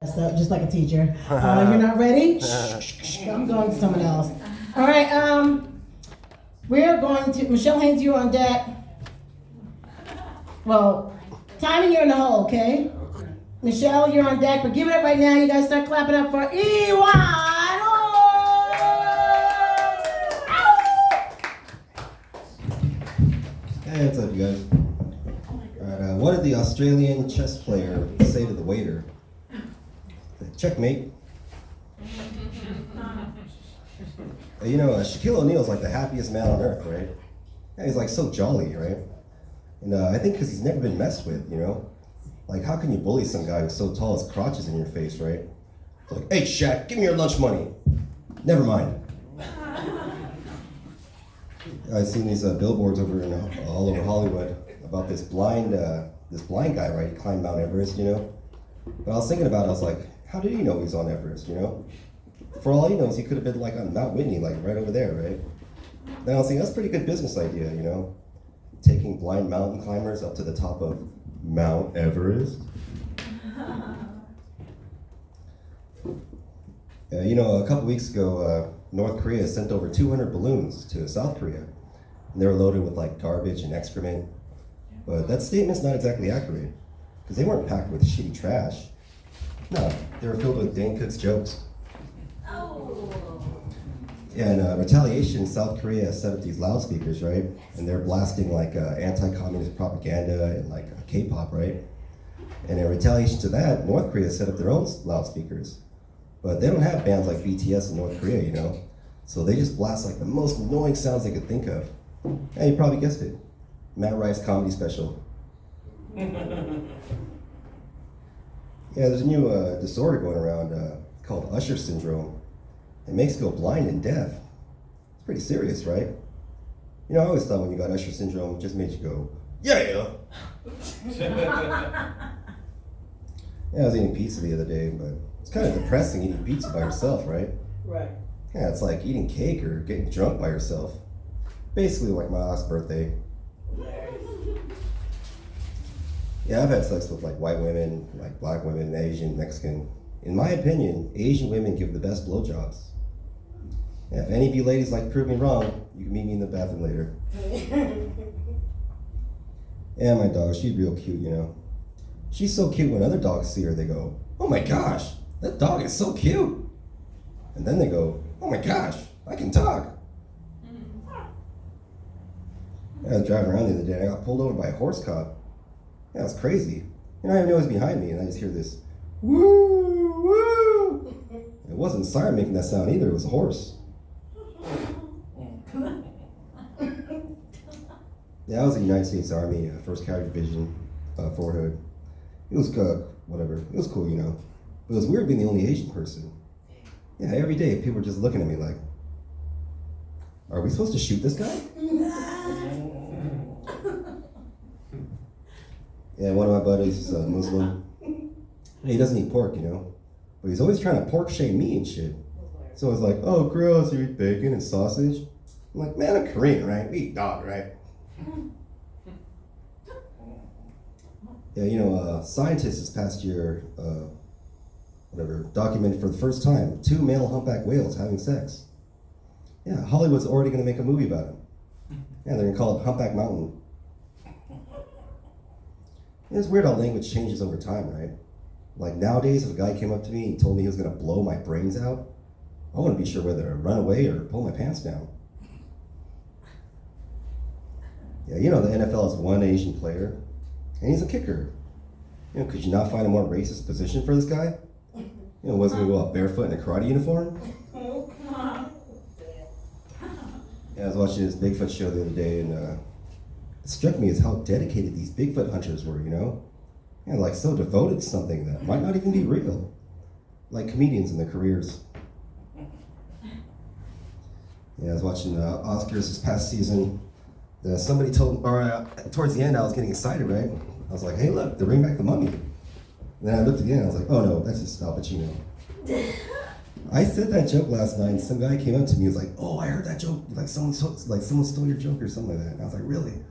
Up just like a teacher. You're not ready? I'm going to someone else. All right, we're going to, Michelle Haynes, you're on deck. Well, Timon, you're in the hole, okay? Michelle, you're on deck, but give it up right now. You guys start clapping up for Ewan. Hey, what's up, you guys? Alright, what did the Australian chess player say to the waiter? Checkmate. You know, Shaquille O'Neal's like the happiest man on earth, right? Yeah, he's like so jolly, right? And I think because he's never been messed with, you know? Like, how can you bully some guy who's so tall his crotch is in your face, right? It's like, hey, Shaq, give me your lunch money. Never mind. I've seen these billboards all over Hollywood about this blind guy, right? He climbed Mount Everest, you know? But I was thinking about it, I was like, how did he know he was on Everest, you know? For all he knows, he could have been like on Mount Whitney, like right over there, right? Then I was thinking, that's a pretty good business idea, you know? Taking blind mountain climbers up to the top of Mount Everest. You know, a couple weeks ago, North Korea sent over 200 balloons to South Korea. And they were loaded with like garbage and excrement. But that statement's not exactly accurate, because they weren't packed with shitty trash. No, they were filled with Dane Cook's jokes. Yeah, in retaliation, South Korea set up these loudspeakers, right? And they're blasting like anti-communist propaganda and like K-pop, right? And in retaliation to that, North Korea set up their own loudspeakers. But they don't have bands like BTS in North Korea, you know? So they just blast like the most annoying sounds they could think of. Yeah, you probably guessed it. Matt Rife comedy special. Yeah, there's a new disorder going around called Usher syndrome. It makes you go blind and deaf. It's pretty serious, right? You know, I always thought when you got Usher syndrome, it just made you go, yeah! Yeah, I was eating pizza the other day, but it's kind of depressing eating pizza by yourself, right? Right. Yeah, it's like eating cake or getting drunk by yourself. Basically like my last birthday. Yeah, I've had sex with like white women, like black women, Asian, Mexican. In my opinion, Asian women give the best blowjobs. Yeah, if any of you ladies like to prove me wrong, you can meet me in the bathroom later. Yeah, my dog, she's real cute, you know. She's so cute when other dogs see her, they go, oh my gosh, that dog is so cute. And then they go, oh my gosh, I can talk. Yeah, I was driving around the other day and I got pulled over by a horse cop. Yeah, it's crazy. You know, I have no one behind me and I just hear this, woo, woo. It wasn't a siren making that sound either, it was a horse. Yeah, I was in the United States Army, 1st Cavalry Division, Fort Hood. It was whatever, it was cool, you know. But it was weird being the only Asian person. Yeah, every day people were just looking at me like, are we supposed to shoot this guy? Yeah, one of my buddies is a Muslim. He doesn't eat pork, you know, but he's always trying to pork shame me and shit. So it's like, oh, gross, you eat bacon and sausage? I'm like, man, I'm Korean, right? We eat dog, right? Yeah, you know, scientists this past year, documented for the first time 2 male humpback whales having sex. Yeah, Hollywood's already going to make a movie about it. Yeah, they're going to call it Humpback Mountain. It's weird how language changes over time, right? Like nowadays, if a guy came up to me and told me he was going to blow my brains out, I want to be sure whether to run away or pull my pants down. Yeah, you know, the NFL has one Asian player, and he's a kicker. You know, could you not find a more racist position for this guy? You know, was going to go out barefoot in a karate uniform? Yeah, I was watching this Bigfoot show the other day, and it struck me as how dedicated these Bigfoot hunters were, you know? And like so devoted to something that might not even be real. Like comedians in their careers. Yeah, I was watching Oscars this past season. Somebody told, towards the end I was getting excited, right? I was like, hey look, they're bringing back the Mummy. And then I looked again, I was like, oh no, that's just Al Pacino. I said that joke last night, and some guy came up to me and was like, oh, I heard that joke, like someone stole your joke or something like that. And I was like, really?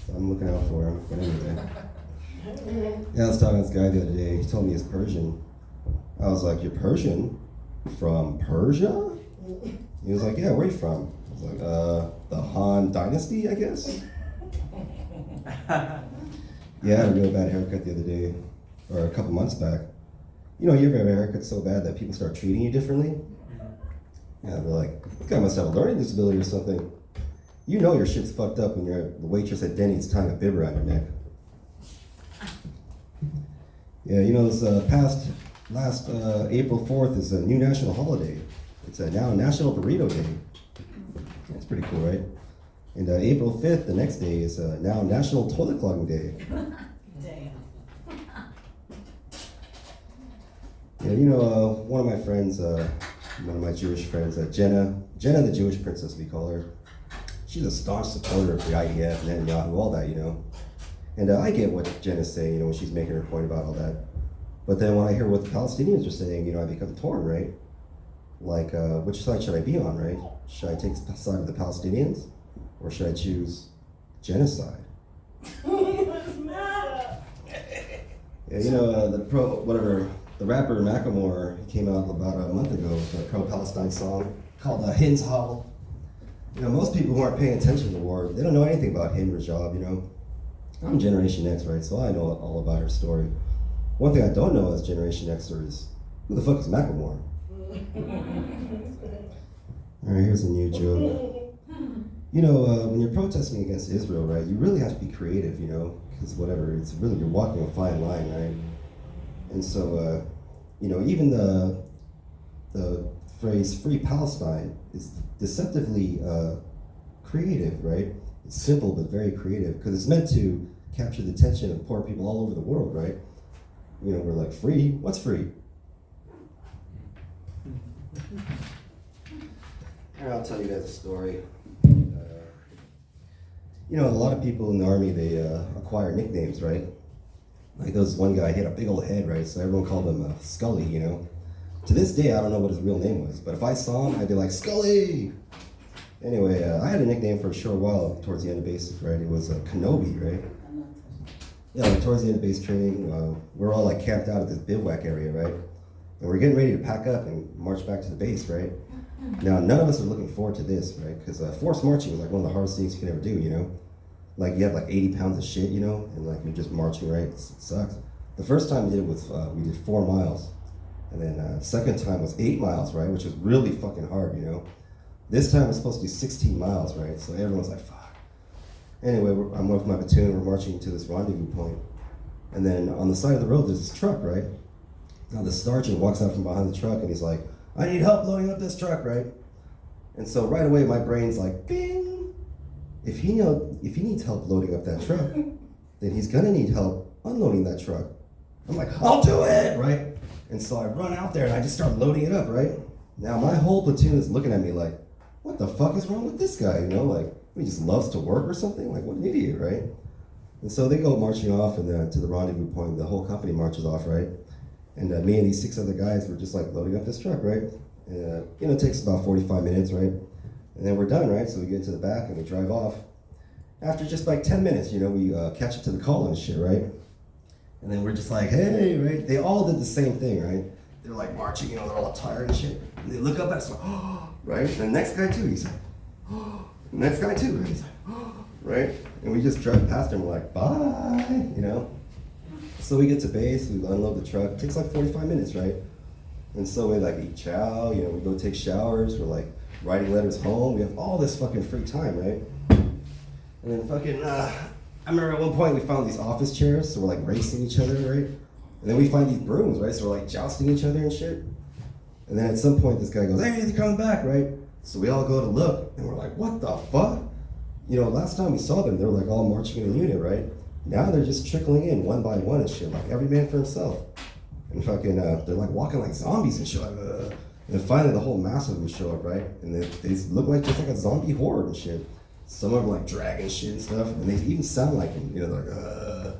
So I'm looking out for him. But anyway. Yeah, I was talking to this guy the other day, he told me he's Persian. I was like, you're Persian? From Persia? He was like, yeah, where are you from? I was like, the Han Dynasty, I guess? Yeah, I had a real bad haircut the other day, or a couple months back. You know, you ever have a haircut so bad that people start treating you differently? Yeah, they're like, this guy must have a learning disability or something. You know your shit's fucked up when you're the waitress at Denny's tying a bib around your neck. Yeah, you know, this last April 4th is a new national holiday. It's now National Burrito Day. That's pretty cool, right? And April 5th, the next day, is now National Toilet Clogging Day. Damn. Yeah, you know, one of my friends, one of my Jewish friends, Jenna the Jewish princess, we call her. She's a staunch supporter of the IDF, Netanyahu, all that, you know. And I get what Jenna's saying, you know, when she's making her point about all that. But then when I hear what the Palestinians are saying, you know, I become torn, right? Like, which side should I be on, right? Should I take the side of the Palestinians? Or should I choose genocide? Yeah, you know, the rapper Macklemore came out about a month ago with a pro-Palestine song called Hin's Howl. You know, most people who aren't paying attention to the war, they don't know anything about Hind Rajab, you know. I'm Generation X, right? So I know all about her story. One thing I don't know as Generation Xer is, who the fuck is Macklemore? All right, here's a new joke. You know, when you're protesting against Israel, right, you really have to be creative, you know, because whatever, it's really, you're walking a fine line, right? And so, you know, even the phrase Free Palestine is deceptively creative, right? It's simple but very creative because it's meant to capture the attention of poor people all over the world, right? You know, we're like, free? What's free? Here, I'll tell you guys a story. You know, a lot of people in the army, they acquire nicknames, right? Like there was one guy, he had a big old head, right? So everyone called him Scully, you know? To this day, I don't know what his real name was, but if I saw him, I'd be like, Scully! Anyway, I had a nickname for a short while towards the end of basic, right? It was Kenobi, right? Yeah, like towards the end of base training, we're all like camped out at this bivouac area, right? And we're getting ready to pack up and march back to the base, right? Now, none of us are looking forward to this, right? Because forced marching is like one of the hardest things you can ever do, you know? Like you have like 80 pounds of shit, you know? And like you're just marching, right? It sucks. The first time we did it was, we did 4 miles. And then the second time was 8 miles, right? Which was really fucking hard, you know? This time we're supposed to do 16 miles, right? So everyone's like, fuck. Anyway, I'm with my platoon, we're marching to this rendezvous point. And then on the side of the road, there's this truck, right? Now the sergeant walks out from behind the truck and he's like, I need help loading up this truck, right? And so right away, my brain's like, bing! If he needs help loading up that truck, then he's gonna need help unloading that truck. I'm like, I'll do it, right? And so I run out there and I just start loading it up, right? Now my whole platoon is looking at me like, what the fuck is wrong with this guy? You know, like, he just loves to work or something? Like, what an idiot, right? And so they go marching off and to the rendezvous point. The whole company marches off, right? And me and these 6 other guys were just like loading up this truck, right? And, you know, it takes about 45 minutes, right? And then we're done, right? So we get to the back and we drive off. After just like 10 minutes, you know, we catch up to the call and shit, right? And then we're just like, hey, right? They all did the same thing, right? They're like marching, you know, they're all tired and shit. And they look up at us like, oh, right? And the next guy too, he's like, oh. The next guy too, right? He's like, oh, right? And we just drive past him, we're like, bye, you know? So we get to base, we unload the truck. It takes like 45 minutes, right? And so we like eat chow, you know, we go take showers, we're like writing letters home. We have all this fucking free time, right? And then fucking, I remember at one point we found these office chairs, so we're like racing each other, right? And then we find these brooms, right? So we're like jousting each other and shit. And then at some point this guy goes, hey, they're coming back, right? So we all go to look, and we're like, what the fuck? You know, last time we saw them, they were like all marching in a unit, right? Now they're just trickling in one by one and shit, like every man for himself. And fucking, they're like walking like zombies and shit. Like, and then finally the whole mass of them show up, right? And they look like just like a zombie horde and shit. Some of them like dragging shit and stuff, and they even sound like them, you know, they're like,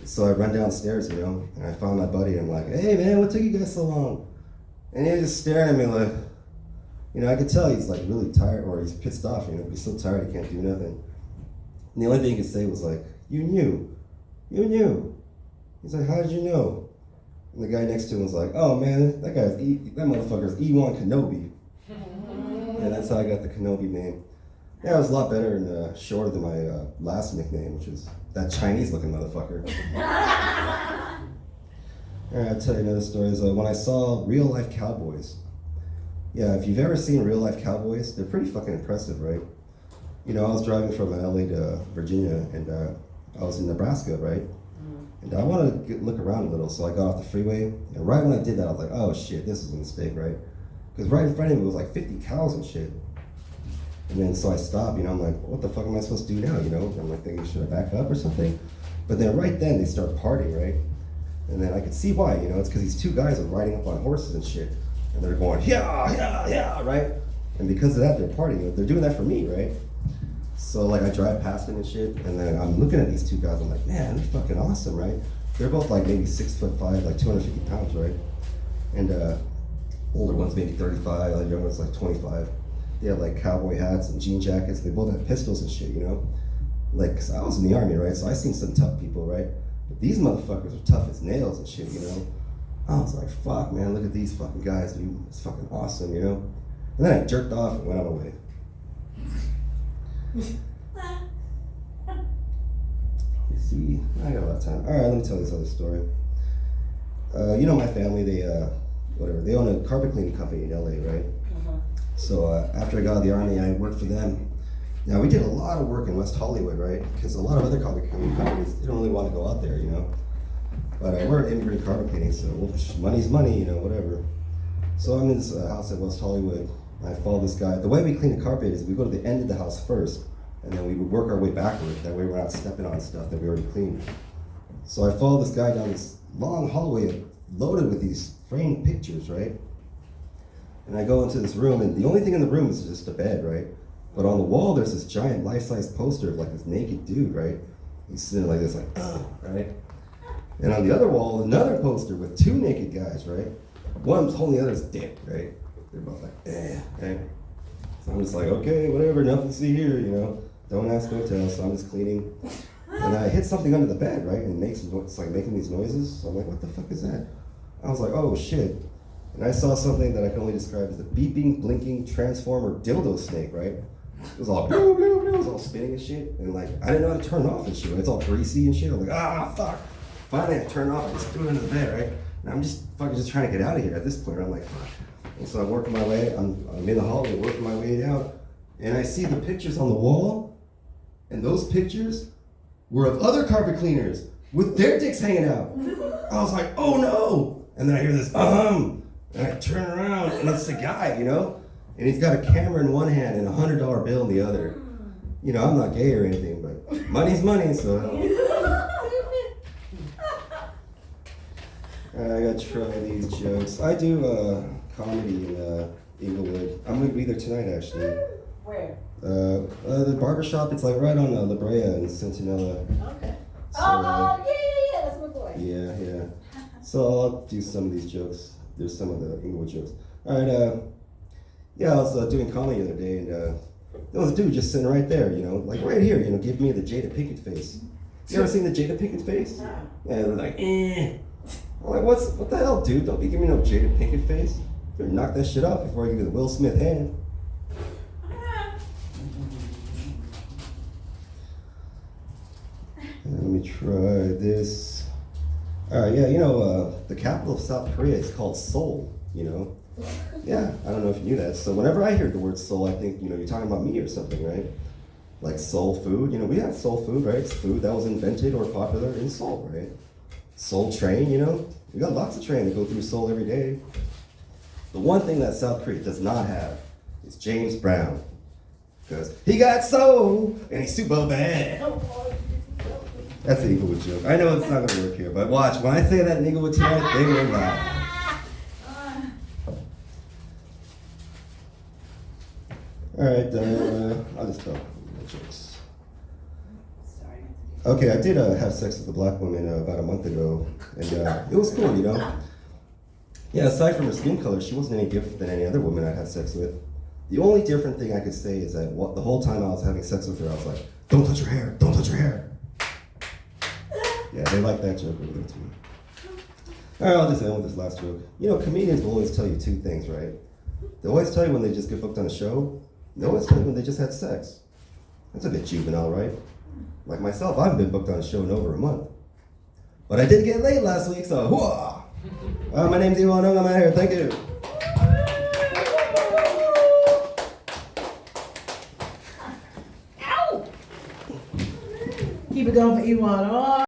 So I run downstairs, you know, and I found my buddy, and I'm like, hey man, what took you guys so long? And he's just staring at me like, you know, I could tell he's like really tired, or he's pissed off, you know, but he's so tired he can't do nothing. And the only thing he could say was like, you knew. He's like, how did you know? And the guy next to him was like, "Oh man, that motherfucker's Ewan Kenobi." And that's how I got the Kenobi name. Yeah, it was a lot better and shorter than my last nickname, which was that Chinese-looking motherfucker. All right, I'll tell you another story. Is when I saw real-life cowboys. Yeah, if you've ever seen real-life cowboys, they're pretty fucking impressive, right? You know, I was driving from LA to Virginia, and I was in Nebraska, right? And I wanted to look around a little, so I got off the freeway. And right when I did that, I was like, "Oh shit, this is a mistake, right?" Because right in front of me was like 50 cows and shit. And then so I stopped, you know, I'm like, "What the fuck am I supposed to do now?" You know, I'm like thinking, should I back up or something? But then right then they start partying, right? And then I could see why, you know, it's because these two guys are riding up on horses and shit. And they're going, yeah, yeah, yeah, right? And because of that, they're partying. They're doing that for me, right? So like I drive past them and shit, and then I'm looking at these two guys, I'm like, man, they're fucking awesome, right? They're both like maybe 6'5", like 250 pounds, right? And older one's maybe 35, the younger one's like 25. They have like cowboy hats and jean jackets. They both have pistols and shit, you know? Like, 'cause I was in the army, right? So I seen some tough people, right? But these motherfuckers are tough as nails and shit, you know? I was like, fuck, man, look at these fucking guys, dude. It's fucking awesome, you know? And then I jerked off and went on my way. Let me see. I got a lot of time. All right, let me tell this other story. You know my family, they own a carpet cleaning company in LA, right? So after I got out of the army, I worked for them. Now we did a lot of work in West Hollywood, right? Because a lot of other carpet cleaning companies, they don't really want to go out there, you know? But we're immigrant carpet cleaning, so money's money, you know, whatever. So I'm in this house at West Hollywood. I follow this guy. The way we clean a carpet is we go to the end of the house first, and then we would work our way backward. That way we're not stepping on stuff that we already cleaned. So I follow this guy down this long hallway loaded with these framed pictures, right? And I go into this room, and the only thing in the room is just a bed, right? But on the wall, there's this giant life-size poster of like this naked dude, right? He's sitting like this, like, right? And on the other wall, another poster with two naked guys, right? One's holding the other's dick, right? They're both like, right? So I'm just like, okay, whatever, nothing to see here, you know? Don't ask, don't tell, so I'm just cleaning. And I hit something under the bed, right? And it's like making these noises. So I'm like, what the fuck is that? I was like, oh shit. And I saw something that I can only describe as the beeping, blinking, transformer dildo snake, right? It was all blue, blue, blue, it was all spinning and shit. And like, I didn't know how to turn it off and shit, right? It's all greasy and shit. I'm like, fuck. Finally, I turned it off, I just threw it into the bed, right? And I'm just trying to get out of here at this point. I'm like, fuck. And so I'm working my way, I'm in the hallway, working my way out. And I see the pictures on the wall. And those pictures were of other carpet cleaners with their dicks hanging out. I was like, oh no. And then I hear this, and I turn around, and it's the guy, you know? And he's got a camera in one hand and a $100 bill in the other. You know, I'm not gay or anything, but money's money, so. I gotta try these jokes. I do comedy in Inglewood. I'm gonna be there tonight, actually. Where? The barbershop, it's like right on La Brea in Centinela. Okay. So, yeah, that's my boy. Yeah. So I'll do some of these jokes. There's some of the Inglewood jokes. All right, yeah, I was doing comedy the other day, and there was a dude just sitting right there, you know, like right here, you know, give me the Jada Pinkett face. You ever seen the Jada Pinkett face? No. Yeah, they're like, I'm like, what the hell, dude? Don't be giving me no Jada Pinkett face. You better knock that shit off before I give you the Will Smith hand. Let me try this. All right, yeah, you know, the capital of South Korea is called Seoul, you know? Yeah, I don't know if you knew that. So whenever I hear the word Seoul, I think, you know, you're talking about me or something, right? Like soul food, you know, we have soul food, right? It's food that was invented or popular in Seoul, right? Soul train, you know? We got lots of trains that go through Seoul every day. The one thing that South Korea does not have is James Brown. Because he got soul and he's super bad. That's an Inglewood joke. I know it's not gonna work here, but watch, when I say that in Inglewood tonight, they will laugh. Alright, I'll just tell the jokes. Okay, I did have sex with a black woman about a month ago, and it was cool, you know? Yeah, aside from her skin color, she wasn't any different than any other woman I'd had sex with. The only different thing I could say is that the whole time I was having sex with her, I was like, don't touch her hair, don't touch her hair. Yeah, they like that joke over there too. All right, I'll just end with this last joke. You know, comedians will always tell you two things, right? They always tell you when they just get booked on a show. They always tell you when they just had sex. That's a bit juvenile, right? Like myself, I haven't been booked on a show in over a month. But I did get laid last week, so hooah! My name's Iwan Ong, I'm out here, thank you. Keep it going for Ewan. Oh.